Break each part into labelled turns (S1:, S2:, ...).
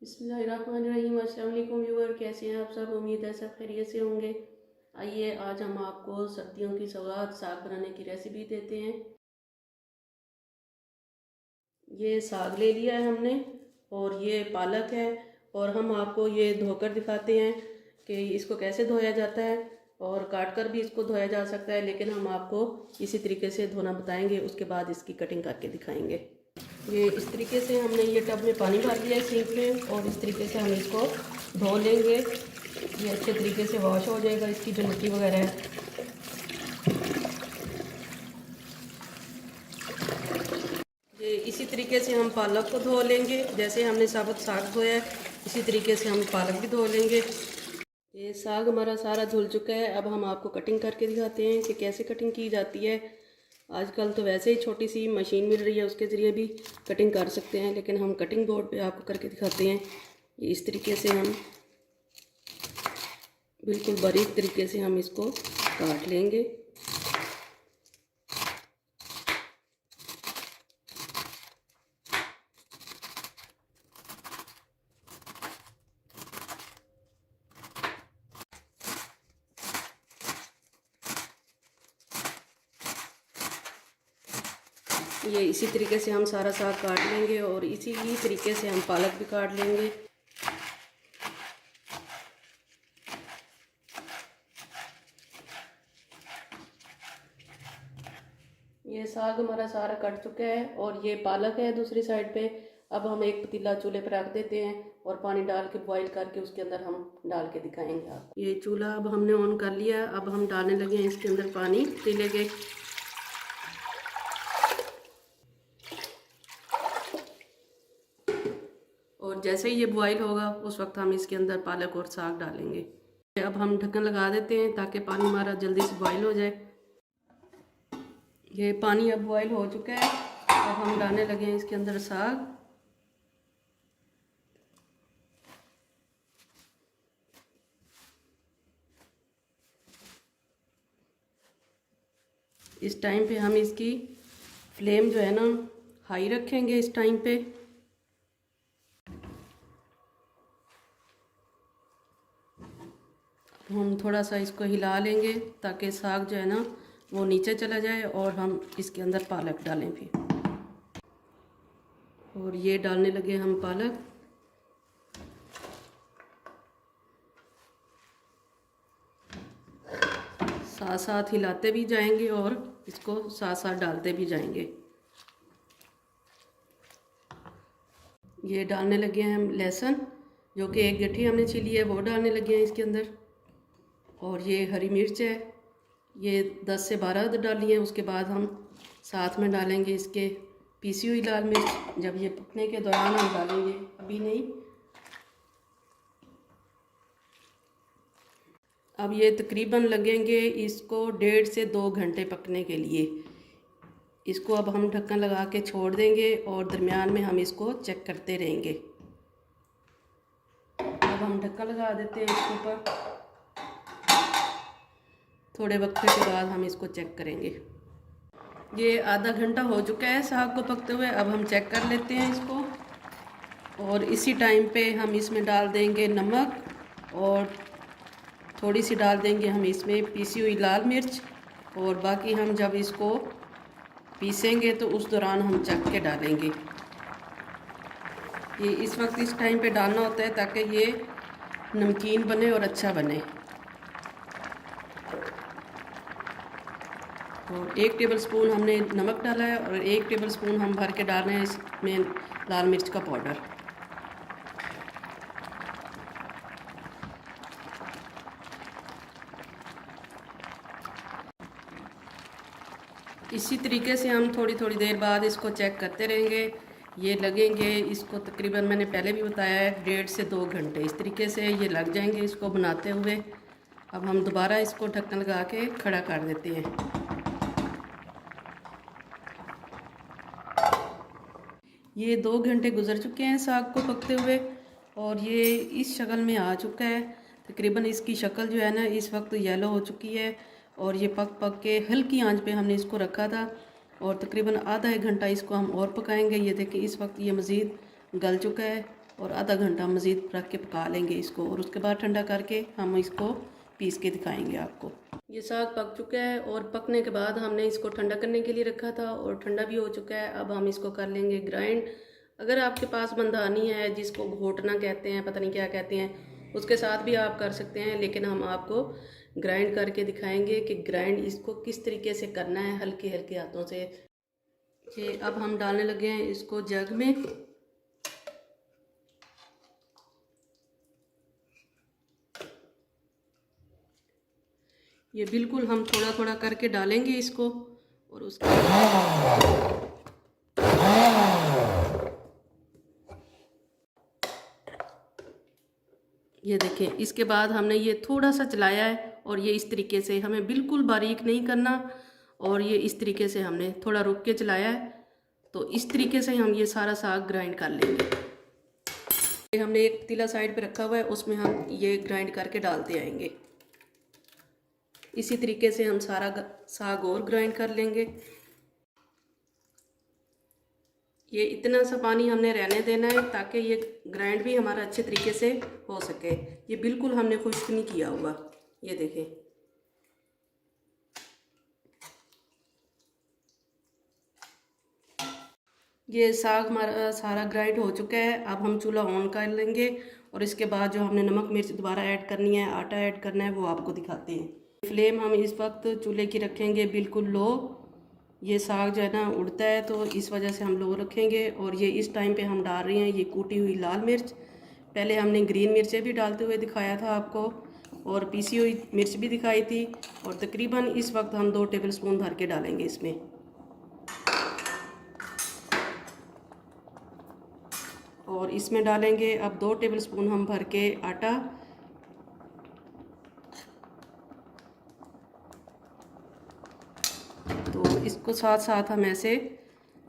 S1: बिस्मिल्लाहिर्रहमानिर्रहीम। अस्सलाम वालेकुम व्यूअर, कैसे हैं आप सब? उम्मीद है सब खैरियत से होंगे। आइए आज हम आपको सर्दियों की सौगात साग बनाने की रेसिपी देते हैं। ये साग ले लिया है हमने और ये पालक है, और हम आपको ये धोकर दिखाते हैं कि इसको कैसे धोया जाता है, और काट कर भी इसको धोया जा सकता है, लेकिन हम आपको इसी तरीके से धोना बताएंगे, उसके बाद इसकी कटिंग करके दिखाएंगे। ये इस तरीके से हमने ये टब में पानी भर लिया है सिंक में, और इस तरीके से हम इसको धो लेंगे। ये अच्छे तरीके से वॉश हो जाएगा, इसकी जो मिट्टी वगैरह है। ये इसी तरीके से हम पालक को धो लेंगे, जैसे हमने साबुत साग धोया है इसी तरीके से हम पालक भी धो लेंगे। ये साग हमारा सारा धुल चुका है। अब हम आपको कटिंग करके दिखाते हैं कि कैसे कटिंग की जाती है। आजकल तो वैसे ही छोटी सी मशीन मिल रही है, उसके ज़रिए भी कटिंग कर सकते हैं, लेकिन हम कटिंग बोर्ड पे आपको करके दिखाते हैं। इस तरीके से हम बिल्कुल बारीक तरीके से हम इसको काट लेंगे। ये इसी तरीके से हम सारा साग काट लेंगे, और इसी ही तरीके से हम पालक भी काट लेंगे। ये साग हमारा सारा कट चुका है, और ये पालक है दूसरी साइड पे। अब हम एक पतीला चूल्हे पर रख देते हैं और पानी डाल के बॉईल करके उसके अंदर हम डाल के दिखाएंगे आपको। ये चूल्हा अब हमने ऑन कर लिया। अब हम डालने लगे हैं इसके अंदर पानी पतीले के। और जैसे ही ये बॉईल होगा उस वक्त हम इसके अंदर पालक और साग डालेंगे। अब हम ढक्कन लगा देते हैं ताकि पानी हमारा जल्दी से बॉईल हो जाए। ये पानी अब बॉईल हो चुका है। अब हम डालने लगे हैं इसके अंदर साग। इस टाइम पे हम इसकी फ्लेम जो है ना हाई रखेंगे इस टाइम पे। हम थोड़ा सा इसको हिला लेंगे ताकि साग जो है ना वो नीचे चला जाए, और हम इसके अंदर पालक डालें फिर। और ये डालने लगे हम पालक। साथ साथ हिलाते भी जाएंगे और इसको साथ साथ डालते भी जाएंगे। ये डालने लगे हैं हम लहसुन, जो कि एक गट्ठी हमने छिली है वो डालने लगे हैं इसके अंदर। और ये हरी मिर्च है, ये 10 से 12 डाली है। उसके बाद हम साथ में डालेंगे इसके पीसी हुई लाल मिर्च। जब ये पकने के दौरान हम डालेंगे, अभी नहीं। अब ये तकरीबन लगेंगे इसको 1.5 से 2 घंटे पकने के लिए। इसको अब हम ढक्कन लगा के छोड़ देंगे, और दरमियान में हम इसको चेक करते रहेंगे। अब हम ढक्कन लगा देते हैं इसके ऊपर। थोड़े वक्त के बाद हम इसको चेक करेंगे। ये आधा घंटा हो चुका है साग को पकते हुए। अब हम चेक कर लेते हैं इसको, और इसी टाइम पे हम इसमें डाल देंगे नमक, और थोड़ी सी डाल देंगे हम इसमें पीसी हुई लाल मिर्च। और बाकी हम जब इसको पीसेंगे तो उस दौरान हम चख के डालेंगे। ये इस वक्त इस टाइम पे डालना होता है ताकि ये नमकीन बने और अच्छा बने। और 1 टेबलस्पून हमने नमक डाला है, और 1 टेबलस्पून हम भर के डाल रहे हैं इसमें लाल मिर्च का पाउडर। इसी तरीके से हम थोड़ी थोड़ी देर बाद इसको चेक करते रहेंगे। ये लगेंगे इसको तकरीबन, मैंने पहले भी बताया है, 1.5 से 2 घंटे इस तरीके से ये लग जाएंगे इसको बनाते हुए। अब हम दोबारा इसको ढक्कन लगा के खड़ा कर देते हैं। ये 2 घंटे गुजर चुके हैं साग को पकते हुए, और ये इस शक्ल में आ चुका है। तकरीबन इसकी शक्ल जो है ना इस वक्त येलो हो चुकी है, और ये पक पक के हल्की आंच पे हमने इसको रखा था, और तकरीबन आधा 1 घंटा इसको हम और पकाएंगे। ये देखिए इस वक्त ये मज़ीद गल चुका है, और आधा घंटा मज़ीद रख के पका लेंगे इसको, और उसके बाद ठंडा करके हम इसको पीस के दिखाएंगे आपको। ये साग पक चुका है और पकने के बाद हमने इसको ठंडा करने के लिए रखा था और ठंडा भी हो चुका है। अब हम इसको कर लेंगे ग्राइंड। अगर आपके पास बंधानी है, जिसको घोटना कहते हैं, पता नहीं क्या कहते हैं, उसके साथ भी आप कर सकते हैं, लेकिन हम आपको ग्राइंड करके दिखाएंगे कि ग्राइंड इसको किस तरीके से करना है, हल्के हल्के हाथों से। ये अब हम डालने लगे हैं इसको जग में। ये बिल्कुल हम थोड़ा थोड़ा करके डालेंगे इसको, और उसके ये देखें, इसके बाद हमने ये थोड़ा सा चलाया है, और ये इस तरीके से हमें बिल्कुल बारीक नहीं करना, और ये इस तरीके से हमने थोड़ा रुक के चलाया है। तो इस तरीके से हम ये सारा साग ग्राइंड कर लेंगे। हमने एक पतीला साइड पे रखा हुआ है, उसमें हम ये ग्राइंड करके डालते आएंगे। इसी तरीके से हम सारा साग और ग्राइंड कर लेंगे। ये इतना सा पानी हमने रहने देना है ताकि ये ग्राइंड भी हमारा अच्छे तरीके से हो सके। ये बिल्कुल हमने खुश्क नहीं किया हुआ, ये देखें। ये साग हमारा सारा ग्राइंड हो चुका है। अब हम चूल्हा ऑन कर लेंगे, और इसके बाद जो हमने नमक मिर्च दोबारा ऐड करनी है, आटा ऐड करना है, वो आपको दिखाते हैं। फ्लेम हम इस वक्त चूल्हे की रखेंगे बिल्कुल लो। ये साग जो है ना उड़ता है, तो इस वजह से हम लो रखेंगे। और ये इस टाइम पे हम डाल रहे हैं ये कूटी हुई लाल मिर्च। पहले हमने ग्रीन मिर्चें भी डालते हुए दिखाया था आपको, और पीसी हुई मिर्च भी दिखाई थी। और तकरीबन इस वक्त हम 2 टेबलस्पून भर के डालेंगे इसमें। और इसमें डालेंगे अब 2 टेबलस्पून हम भर के आटा। तो इसको साथ साथ हम ऐसे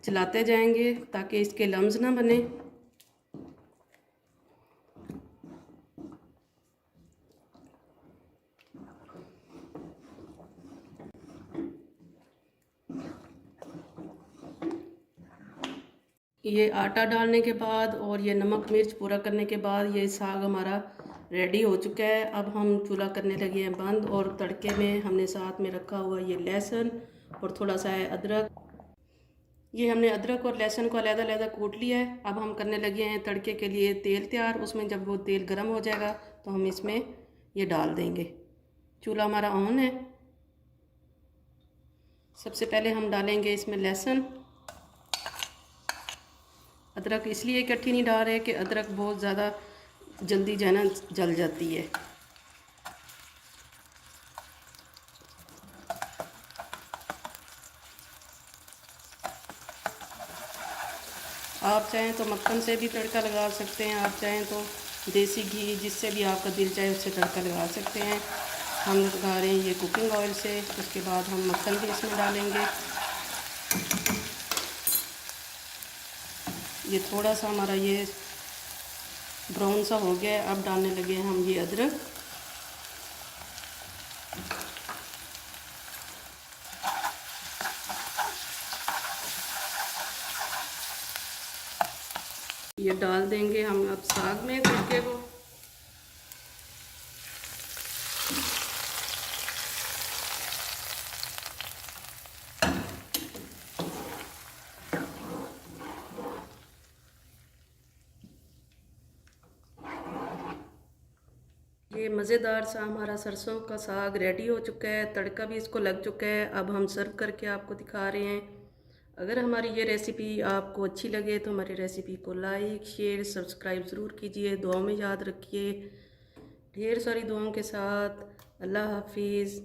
S1: चलाते जाएंगे ताकि इसके लम्स ना बने। ये आटा डालने के बाद और ये नमक मिर्च पूरा करने के बाद ये साग हमारा रेडी हो चुका है। अब हम चूल्हा करने लगे हैं बंद, और तड़के में हमने साथ में रखा हुआ ये लहसुन और थोड़ा सा है अदरक। ये हमने अदरक और लहसुन को अलग-अलग कूट लिया है। अब हम करने लगे हैं तड़के के लिए तेल तैयार। उसमें जब वो तेल गर्म हो जाएगा तो हम इसमें ये डाल देंगे। चूल्हा हमारा ऑन है। सबसे पहले हम डालेंगे इसमें लहसुन। अदरक इसलिए इकट्ठी नहीं डाल रहे कि अदरक बहुत ज़्यादा जल्दी जो है ना जल जाती है। आप चाहें तो मक्खन से भी तड़का लगा सकते हैं, आप चाहें तो देसी घी, जिससे भी आपका दिल चाहे उससे तड़का लगा सकते हैं। हम लगा रहे हैं ये कुकिंग ऑयल से। उसके बाद हम मक्खन भी इसमें डालेंगे। ये थोड़ा सा हमारा ये ब्राउन सा हो गया है। अब डालने लगे हैं हम ये अदरक। ये डाल देंगे हम अब साग में तड़के को। ये मज़ेदार सा हमारा सरसों का साग रेडी हो चुका है। तड़का भी इसको लग चुका है। अब हम सर्व करके आपको दिखा रहे हैं। अगर हमारी ये रेसिपी आपको अच्छी लगे तो हमारी रेसिपी को लाइक शेयर सब्सक्राइब ज़रूर कीजिए। दुआओं में याद रखिए। ढेर सारी दुआओं के साथ। अल्लाह हाफिज़।